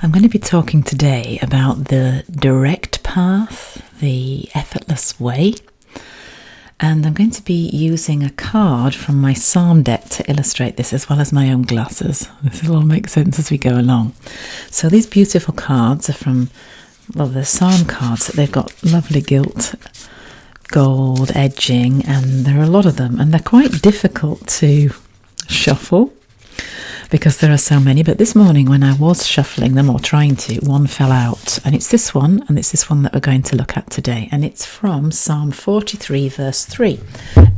I'm going to be talking today about the direct path, the effortless way, and I'm going to be using a card from my Psalm deck to illustrate this, as well as my own glasses. This will all make sense as we go along. So these beautiful cards are from, the Psalm cards. They've got lovely gilt gold edging, and there are a lot of them, and they're quite difficult to shuffle because there are so many. But this morning when I was shuffling them, or trying to, one fell out, and it's this one, and it's this one that we're going to look at today, and it's from Psalm 43 verse 3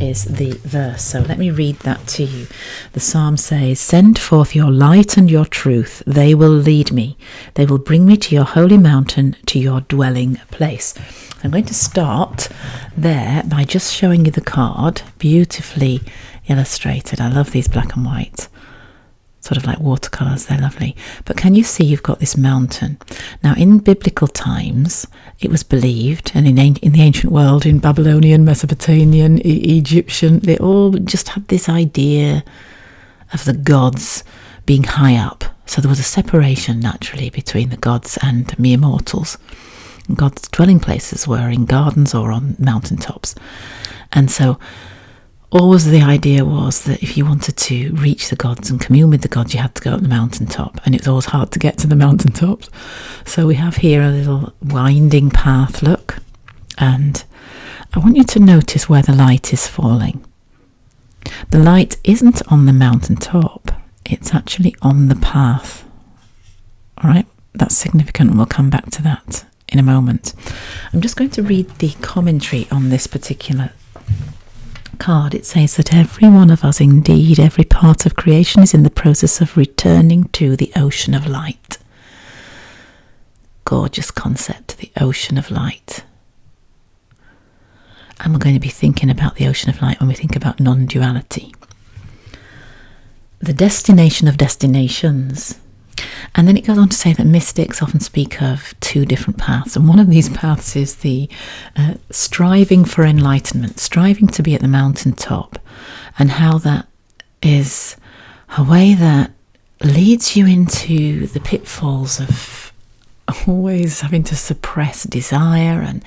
is the verse. So let me read that to you. The psalm says, "Send forth your light and your truth, they will lead me, they will bring me to your holy mountain, to your dwelling place." I'm going to start there by just showing you the card, beautifully illustrated. I love these black and white, sort of like watercolours, they're lovely. But can you see you've got this mountain? Now, in biblical times, it was believed, and in the ancient world, in Babylonian, Mesopotamian, Egyptian, they all just had this idea of the gods being high up. So there was a separation naturally between the gods and mere mortals. God's dwelling places were in gardens or on mountaintops. And so always the idea was that if you wanted to reach the gods and commune with the gods, you had to go up the mountaintop, and it was always hard to get to the mountaintops. So we have here a little winding path, look, and I want you to notice where the light is falling. The light isn't on the mountaintop, it's actually on the path. All right, that's significant, and we'll come back to that in a moment. I'm just going to read the commentary on this particular card. It says that every one of us, indeed every part of creation, is in the process of returning to the ocean of light. Gorgeous concept, the ocean of light. And we're going to be thinking about the ocean of light when we think about non-duality. The destination of destinations. And then it goes on to say that mystics often speak of two different paths. And one of these paths is the striving for enlightenment, striving to be at the mountaintop, and how that is a way that leads you into the pitfalls of always having to suppress desire and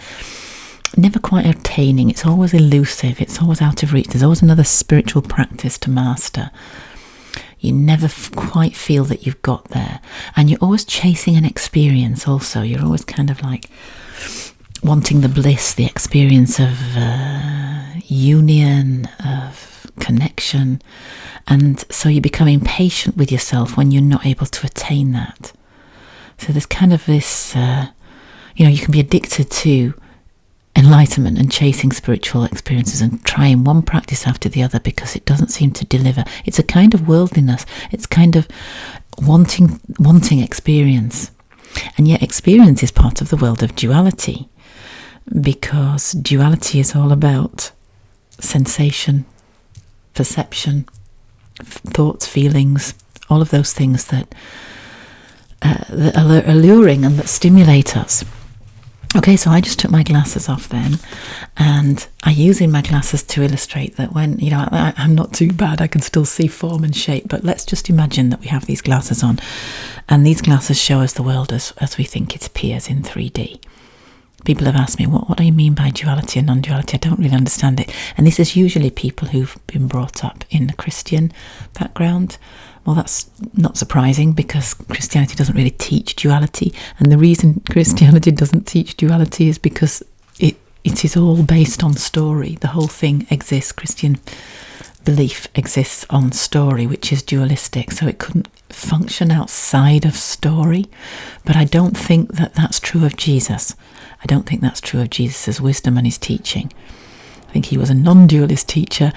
never quite attaining. It's always elusive. It's always out of reach. There's always another spiritual practice to master. You never quite feel that you've got there. And you're always chasing an experience also. You're always kind of like wanting the bliss, the experience of union, of connection. And so you become impatient with yourself when you're not able to attain that. So there's kind of this, you can be addicted to enlightenment and chasing spiritual experiences and trying one practice after the other because it doesn't seem to deliver. It's a kind of worldliness. It's kind of wanting experience. And yet experience is part of the world of duality, because duality is all about sensation, perception, thoughts, feelings, all of those things that are alluring and that stimulate us. Okay, so I just took my glasses off then, and I'm using my glasses to illustrate that when, I'm not too bad, I can still see form and shape, but let's just imagine that we have these glasses on, and these glasses show us the world as we think it appears in 3D. People have asked me, what do you mean by duality and non-duality? I don't really understand it. And this is usually people who've been brought up in a Christian background. Well, that's not surprising, because Christianity doesn't really teach duality. And the reason Christianity doesn't teach duality is because it is all based on story. The whole thing exists. Christian belief exists on story, which is dualistic. So it couldn't function outside of story. But I don't think that that's true of Jesus. I don't think that's true of Jesus' wisdom and his teaching. I think he was a non-dualist teacher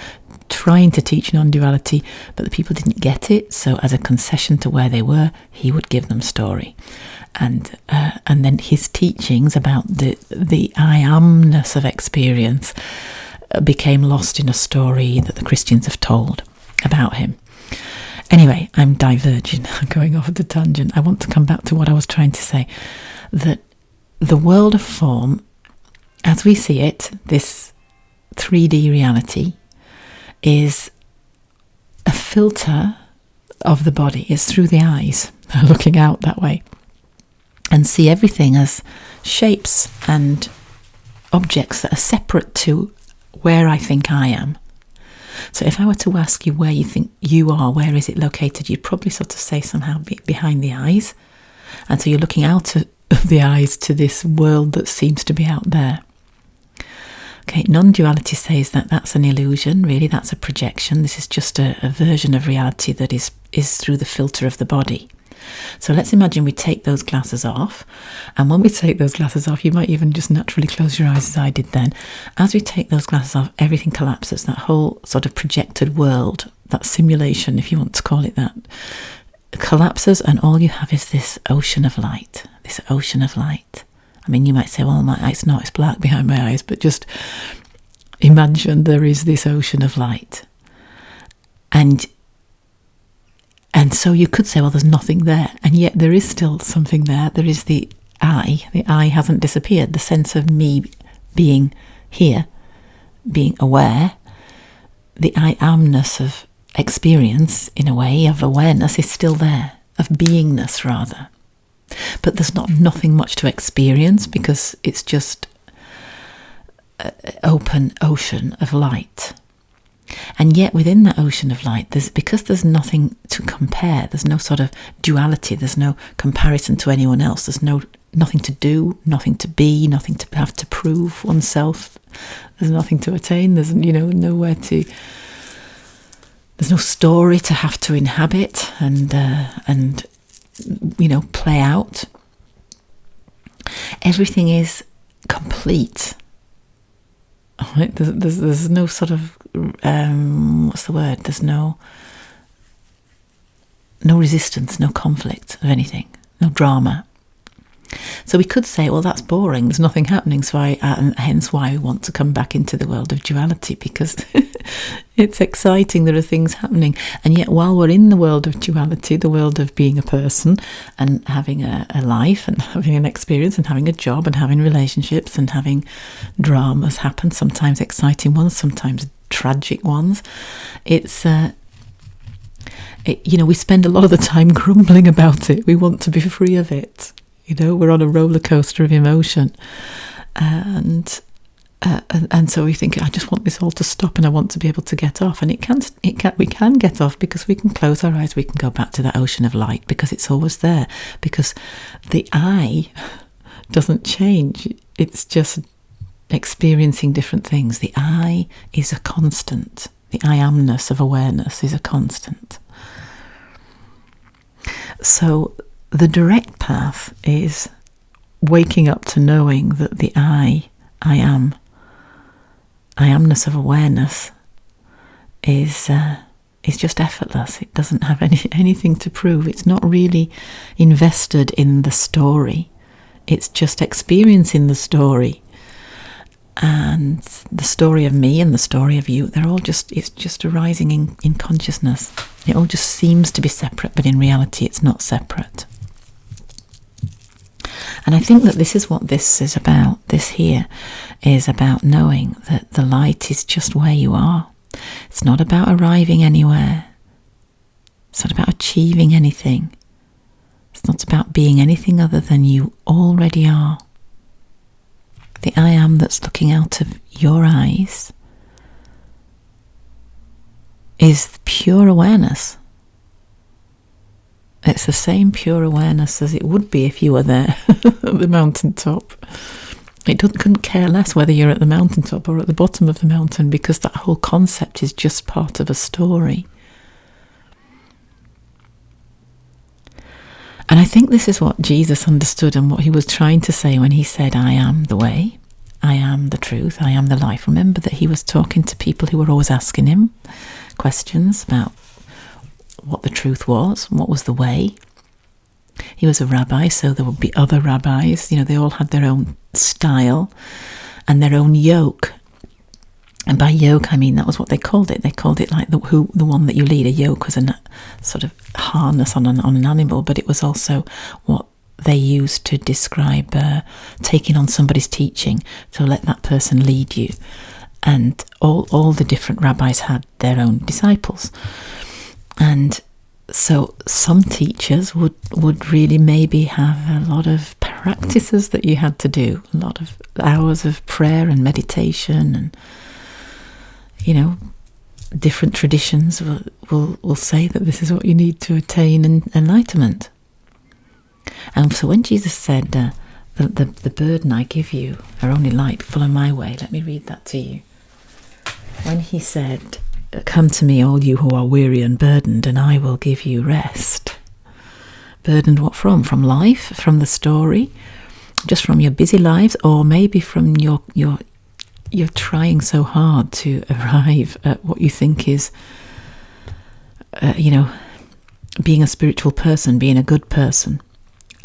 trying to teach non-duality, but the people didn't get it, so as a concession to where they were, he would give them story. And then his teachings about the I amness of experience became lost in a story that the Christians have told about him. Anyway, I'm diverging, I'm going off at a tangent. I want to come back to what I was trying to say, that the world of form, as we see it, this 3D reality, is a filter of the body. It's through the eyes, looking out that way. and see everything as shapes and objects that are separate to where I think I am. So if I were to ask you where you think you are, where is it located, you'd probably sort of say somehow behind the eyes. And so you're looking out of the eyes to this world that seems to be out there. Okay, non-duality says that that's an illusion, really, that's a projection. This is just a version of reality that is through the filter of the body. So let's imagine we take those glasses off, and when we take those glasses off, you might even just naturally close your eyes as I did then. As we take those glasses off, everything collapses. That whole sort of projected world, that simulation, if you want to call it that, collapses, and all you have is this ocean of light, this ocean of light. I mean, you might say, well, it's not, it's black behind my eyes, but just imagine there is this ocean of light. And so you could say, well, there's nothing there, and yet there is still something there. There is the I. The I hasn't disappeared. The sense of me being here, being aware, the I amness of experience, in a way, of awareness is still there, of beingness rather. But there's nothing much to experience because it's just an open ocean of light. And yet within that ocean of light, because there's nothing to compare, there's no sort of duality, there's no comparison to anyone else, there's nothing to do, nothing to be, nothing to have to prove oneself, there's nothing to attain, there's nowhere to, there's no story to have to inhabit and play out. Everything is complete. Right? There's no sort of what's the word? There's no resistance, no conflict of anything, no drama. So we could say, well, that's boring. There's nothing happening. So hence why we want to come back into the world of duality, because it's exciting. There are things happening. And yet while we're in the world of duality, the world of being a person and having a life and having an experience and having a job and having relationships and having dramas happen, sometimes exciting ones, sometimes tragic ones, we spend a lot of the time grumbling about it. We want to be free of it. We're on a roller coaster of emotion, and so we think, I just want this all to stop, and I want to be able to get off. And we can get off because we can close our eyes. We can go back to that ocean of light because it's always there. Because the I doesn't change. It's just experiencing different things. The I is a constant. The I amness of awareness is a constant. So the direct path is waking up to knowing that the I amness of awareness is just effortless. It doesn't have anything to prove. It's not really invested in the story. It's just experiencing the story. And the story of me and the story of you, it's just arising in consciousness. It all just seems to be separate, but in reality it's not separate. And I think that this is what this is about. This here is about knowing that the light is just where you are. It's not about arriving anywhere. It's not about achieving anything. It's not about being anything other than you already are. The I am that's looking out of your eyes is pure awareness. It's the same pure awareness as it would be if you were there at the mountaintop. It couldn't care less whether you're at the mountaintop or at the bottom of the mountain, because that whole concept is just part of a story. And I think this is what Jesus understood and what he was trying to say when he said, I am the way, I am the truth, I am the life. Remember that he was talking to people who were always asking him questions about what the truth was, what was the way. He was a rabbi, so there would be other rabbis. They all had their own style and their own yoke. And by yoke, I mean that was what they called it. They called it like the one that you lead. A yoke was a sort of harness on an animal, but it was also what they used to describe taking on somebody's teaching, to let that person lead you. And all the different rabbis had their own disciples. And so some teachers would really maybe have a lot of practices that you had to do, a lot of hours of prayer and meditation, and different traditions will say that this is what you need to attain enlightenment. And so when Jesus said, the burden I give you are only light, follow my way, let me read that to you. When he said, come to me, all you who are weary and burdened, and I will give you rest. Burdened what from? From life, from the story, just from your busy lives, or maybe from you're trying so hard to arrive at what you think is, being a spiritual person, being a good person.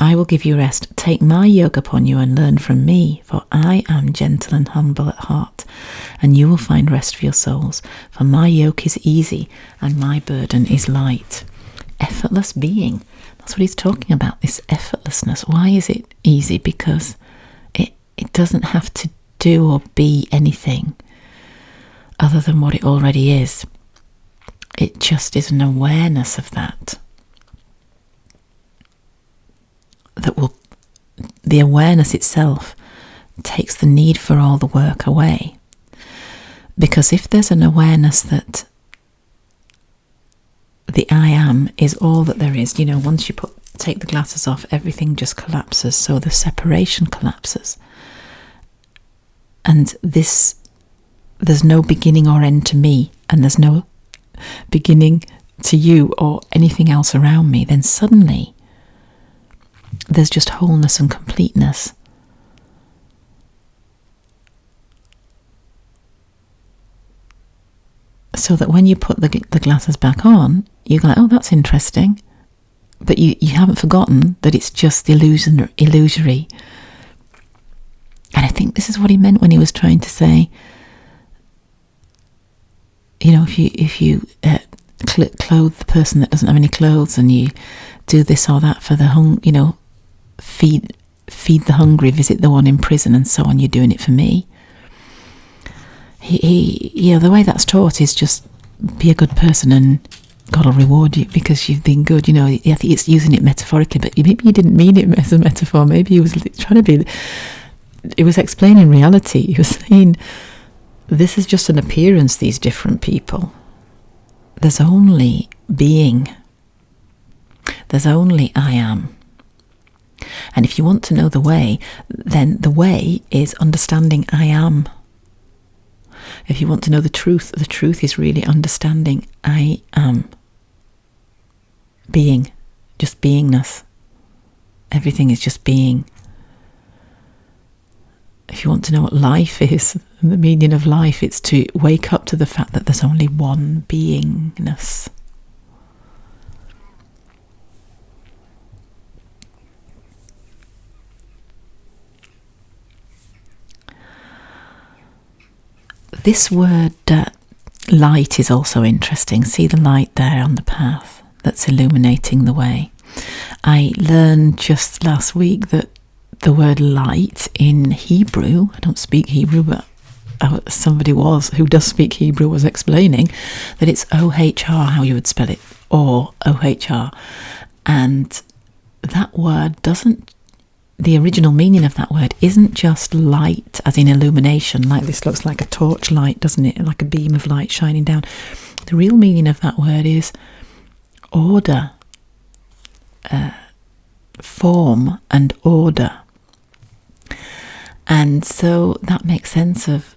I will give you rest. Take my yoke upon you and learn from me, for I am gentle and humble at heart, and you will find rest for your souls. For my yoke is easy and my burden is light. Effortless being. That's what he's talking about, this effortlessness. Why is it easy? Because it doesn't have to do or be anything other than what it already is. It just is an awareness of that. The awareness itself takes the need for all the work away. Because if there's an awareness that the I am is all that there is, once you take the glasses off, everything just collapses, so the separation collapses. And there's no beginning or end to me, and there's no beginning to you or anything else around me, then suddenly there's just wholeness and completeness. So that when you put the glasses back on, you go, oh, that's interesting. But you haven't forgotten that it's just illusory. And I think this is what he meant when he was trying to say, if you clothe the person that doesn't have any clothes, and you do this or that for the feed the hungry, visit the one in prison, and so on, you're doing it for me. The way that's taught is just be a good person and God will reward you because you've been good. I think it's using it metaphorically, but maybe he didn't mean it as a metaphor. Maybe he was trying to be. It was explaining reality. He was saying, this is just an appearance, these different people. There's only being. There's only I am. And if you want to know the way, then the way is understanding I am. If you want to know the truth is really understanding I am. Being, just beingness. Everything is just being. If you want to know what life is, and the meaning of life, it's to wake up to the fact that there's only one beingness. This word light is also interesting. See the light there on the path that's illuminating the way. I learned just last week that the word light in Hebrew, I don't speak Hebrew, but somebody who does speak Hebrew was explaining that it's O-H-R, how you would spell it, or O-H-R. And that word the original meaning of that word isn't just light as in illumination, like this looks like a torch light, doesn't it? Like a beam of light shining down. The real meaning of that word is order, form and order. And so that makes sense of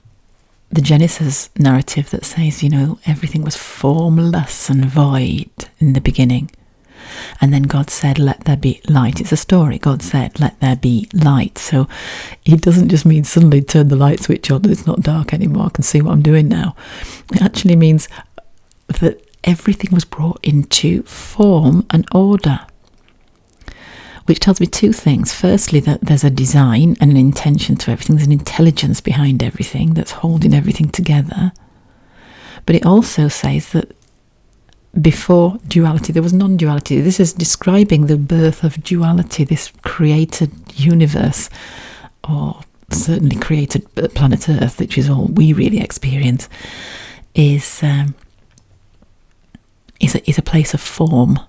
the Genesis narrative that says, everything was formless and void in the beginning. And then God said, let there be light. It's a story. God said, let there be light. So it doesn't just mean suddenly turn the light switch on, it's not dark anymore, I can see what I'm doing now. It actually means that everything was brought into form and order. Which tells me two things. Firstly, that there's a design and an intention to everything. There's an intelligence behind everything that's holding everything together. But it also says that before duality, there was non-duality. This is describing the birth of duality, this created universe, or certainly created planet Earth, which is all we really experience, is a place of form.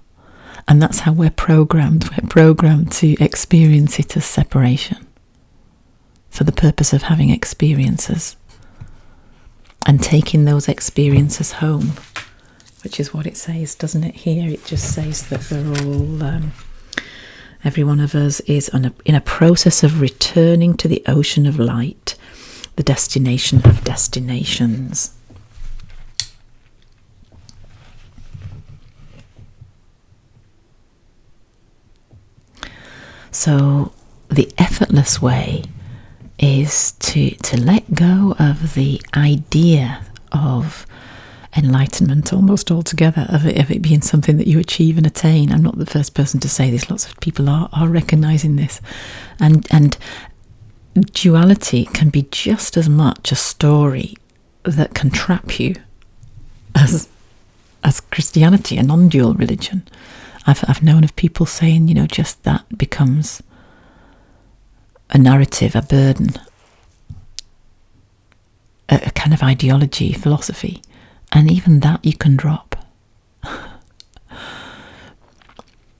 And that's how we're programmed. We're programmed to experience it as separation for the purpose of having experiences and taking those experiences home, which is what it says, doesn't it? Here it just says that we're all, every one of us is in a process of returning to the ocean of light, the destination of destinations. So the effortless way is to let go of the idea of enlightenment almost altogether, of it being something that you achieve and attain. I'm not the first person to say this. Lots of people are recognizing this. And duality can be just as much a story that can trap you as Christianity, a non-dual religion. I've known of people saying, just that becomes a narrative, a burden, a kind of ideology, philosophy, and even that you can drop. And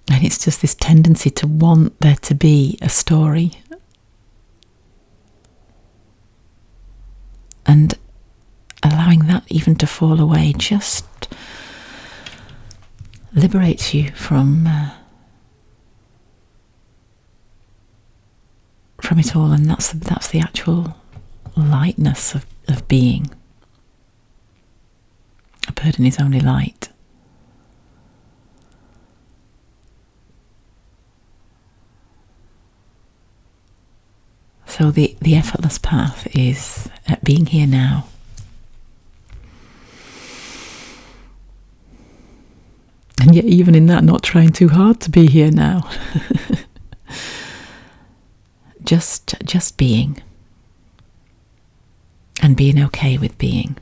it's just this tendency to want there to be a story. And allowing that even to fall away just liberates you from it all, and that's the actual lightness of being. A burden is only light. So the effortless path is being here now. And yet even in that, not trying too hard to be here now. Just being. And being okay with being.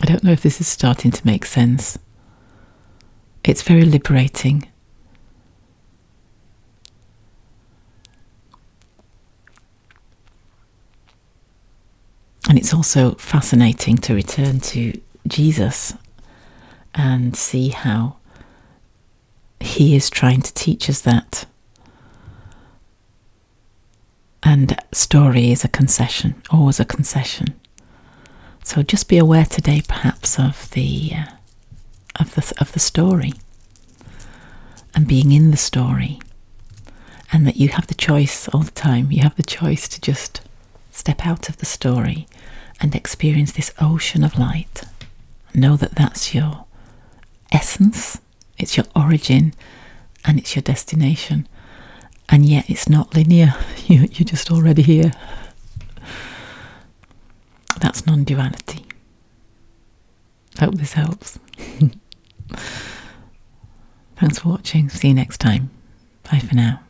I don't know if this is starting to make sense. It's very liberating. And it's also fascinating to return to Jesus and see how he is trying to teach us that. And story is a concession, always a concession. So just be aware today, perhaps, of the story, and being in the story, and that you have the choice all the time. You have the choice to just step out of the story and experience this ocean of light. Know that that's your essence, it's your origin, and it's your destination. And yet it's not linear. You're just already here. That's non-duality. Hope this helps. Thanks for watching. See you next time. Bye for now.